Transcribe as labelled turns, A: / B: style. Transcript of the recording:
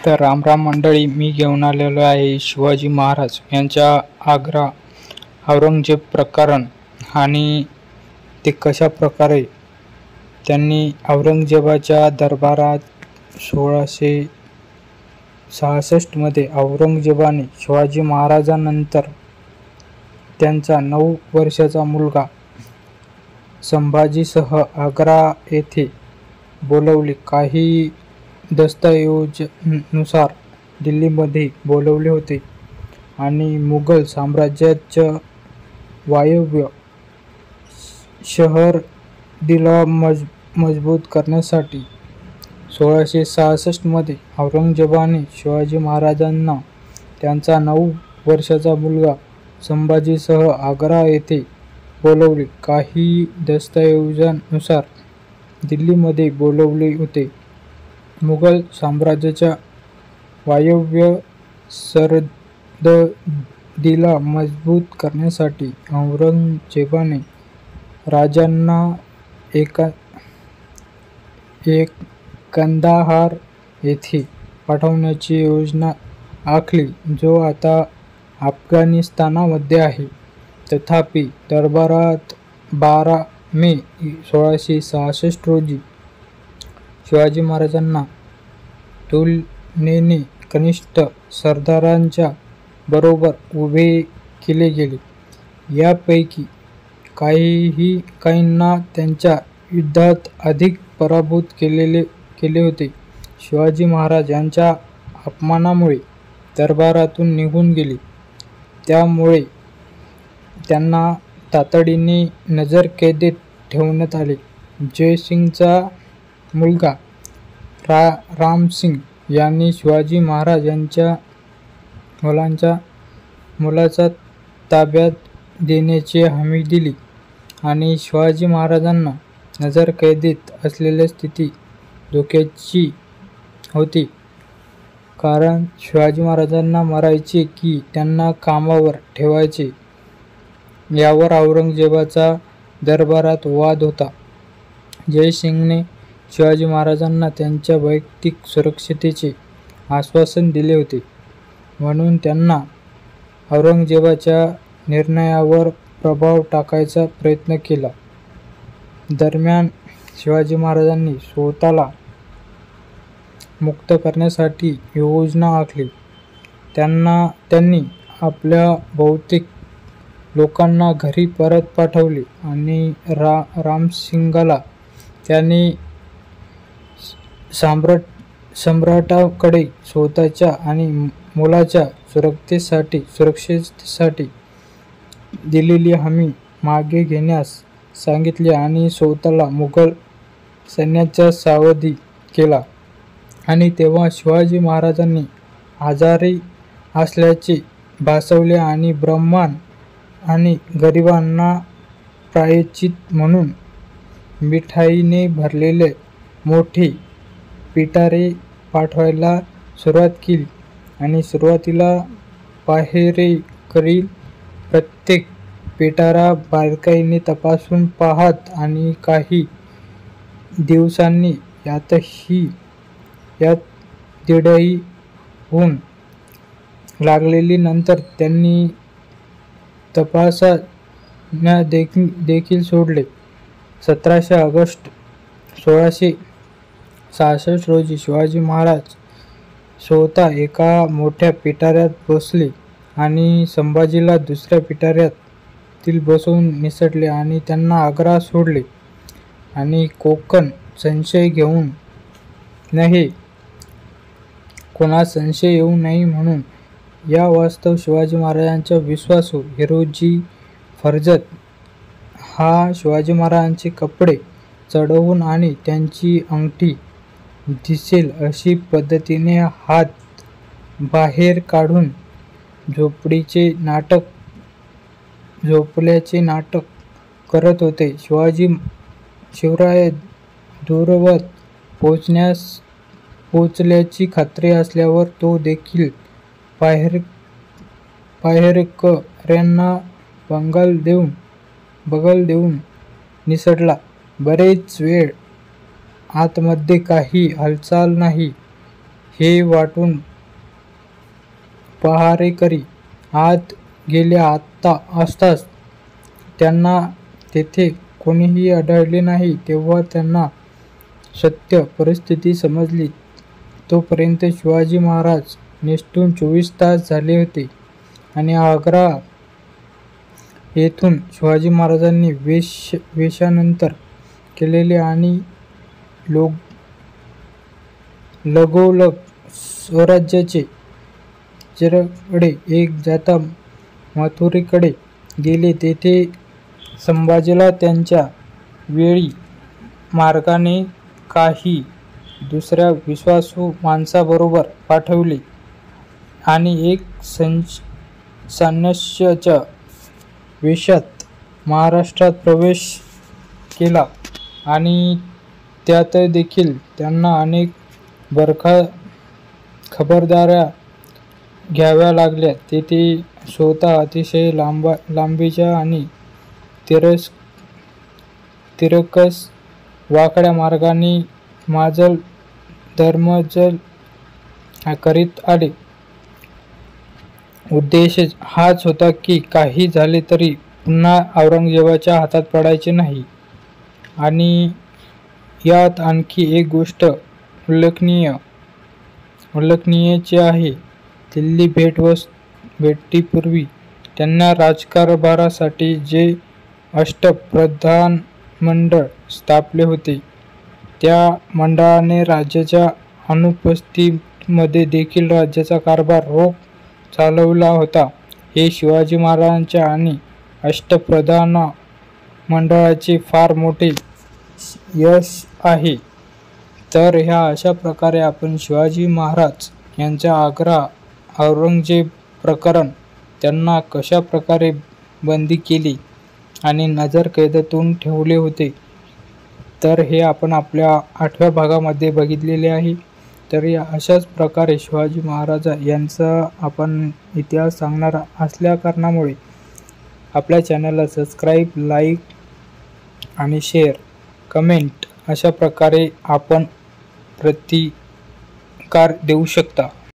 A: तर रामराम मंडळी, मी घेऊन आलेलो आहे शिवाजी महाराज यांच्या आग्रा औरंगजेब प्रकरण आणि ते कशा प्रकारे त्यांनी औरंगजेबाच्या दरबारात 1666 मध्ये औरंगजेबाने शिवाजी महाराजांनंतर त्यांचा 9 वर्षाचा मुलगा संभाजीसह आग्रा येथे बोलवले. काही दस्तऐवजानुसार दिल्लीमध्ये बोलवले होते आणि मुघल साम्राज्याच्या वायव्य सरहद्दीला मजबूत करण्यासाठी 1666 मध्ये औरंगजेबाने शिवाजी महाराजांना त्यांचा 9 वर्षाचा मुलगा संभाजीसह आग्रा येथे बोलवले. काही दस्तऐवजानुसार दिल्लीमध्ये बोलवले होते. मुघल साम्राज्याच्या वायव्य सरहद्दीला मजबूत करण्यासाठी औरंगजेबाने राजांना कंदाहार येथे पाठवण्याची योजना आखली, जो आता अफगाणिस्तानमध्ये आहे. तथापि दरबारात 12 मे 1666 रोजी शिवाजी महाराजांना तुलनेने कनिष्ठ सरदारांच्या बरोबर उभे केले गेले. यापैकी काहींना त्यांच्या युद्धात अधिक पराभूत केले होते. शिवाजी महाराज यांच्या अपमानामुळे दरबारातून निघून गेले, त्यामुळे त्यांना तातडीने नजरकैदेत ठेवण्यात आले. जयसिंगचा मुलगा रामसिंग यांनी शिवाजी महाराज यांच्या मुलाचा ताब्यात देण्याची हमी दिली आणि शिवाजी महाराजांना नजरकैदेत असलेली स्थिती धोक्याची होती, कारण शिवाजी महाराजांना मारायचे की त्यांना कामावर ठेवायचे यावर औरंगजेबाचा दरबारात वाद होता. जयसिंगने शिवाजी महाराजांना त्यांच्या वैयक्तिक सुरक्षेचे आश्वासन दिले होते, म्हणून त्यांना औरंगजेबाच्या निर्णयावर प्रभाव टाकायचा प्रयत्न केला. दरम्यान शिवाजी महाराजांनी स्वतःला मुक्त करण्यासाठी योजना आखली. त्यांनी आपल्या बहुतेक लोकांना घरी परत पाठवले आणि रामसिंगाला त्यांनी सम्राटाकडे स्वतःच्या आणि मुलाच्या सुरक्षेसाठी दिलेली हमी मागे घेण्यास सांगितले आणि स्वतःला मुघल सैन्याचा सावधी केला. आणि तेव्हा शिवाजी महाराजांनी आजारी असल्याचे भासवले आणि ब्राह्मण आणि गरिबांना प्रायश्चित म्हणून मिठाईने भरलेले मोठे पिटारे पाठवायला सुरुवात केली. आणि सुरुवातीला पहारेकरी प्रत्येक पिटारा बारकाईने तपासून पाहत आणि काही दिवसांनी यात दीडही होऊन लागलेली. नंतर त्यांनी तपासण्या देखील सोडले. 17 ऑगस्ट 1666 रोजी शिवाजी महाराज स्वतः एका मोठ्या पिटाऱ्यात बसले आणि संभाजीला दुसऱ्या पिटाऱ्यात बसवून निसटले आणि त्यांना आग्रा सोडले. आणि संशय घेऊ नये, कोणास संशय येऊ नये म्हणून या वास्तव शिवाजी महाराजांचा विश्वासू हिरोजी फर्जंद हा शिवाजी महाराजांचे कपडे चढवून आणि त्यांची अंगठी दिसेल अशी पद्धतीने हात बाहेर काढून झोपल्याचे नाटक करत होते. शिवराय दूरवर पोचल्याची खात्री असल्यावर तो देखील पहारेकऱ्यांना बगल देऊन निसटला. बरेच वेळ आतमध्ये काही हालचाल नाही. हे वाटून पहारेकरी आत गेले असताच त्यांना तेथे कोणीही आढळले नाही. तेव्हा त्यांना सत्य परिस्थिती समजली. तोपर्यंत शिवाजी महाराज निसटून 24 तास झाले होते आणि आग्रा येथून शिवाजी महाराजांनी वेशानंतर केलेले आणि लगोलग स्वराज्याचे चिरकडे एक जाता मथुरेकडे गेले. तेथे संभाजीला त्यांच्या वेळी मार्गाने काही दुसऱ्या विश्वासू माणसाबरोबर पाठवले आणि एक संन्याशाच्या वेशात महाराष्ट्रात प्रवेश केला आणि त्यात देखील त्यांना अनेक खबरदाऱ्या घ्याव्या लागल्या. तेथे स्वतः अतिशय लांबीच्या आणि तिरकस वाकड्या मार्गाने माजल धर्मजल करीत आले. उद्देश हाच होता की काही झाले तरी पुन्हा औरंगजेबाच्या हातात पडायचे नाही. आणि यात आणखी एक गोष्ट उल्लेखनीयची आहे. दिल्ली भेटीपूर्वी त्यांना राजकारभारासाठी जे अष्टप्रधान मंडळ स्थापले होते त्या मंडळाने राज्याच्या अनुपस्थितीमध्ये देखील राज्याचा कारभार रोख चालवला होता. हे शिवाजी महाराजांच्या आणि अष्टप्रधान मंडळाचे फार मोठे यश आहे. तर ह्या अशा प्रकारे आपण शिवाजी महाराज यांच्या आग्रा औरंगजेब प्रकरण, त्यांना कशा प्रकारे बंदी केली आणि नजरकैदेतून ठेवले होते, तर हे आपण आपल्या 8व्या भागामध्ये बघितलेले आहे. तर या अशाच प्रकारे शिवाजी महाराज यांचा आपण इतिहास सांगणार असल्या कारणामुळे आपल्या चॅनलला सबस्क्राईब, लाईक आणि शेअर, कमेंट अशा प्रकारे आपण प्रतिकार देऊ शकता.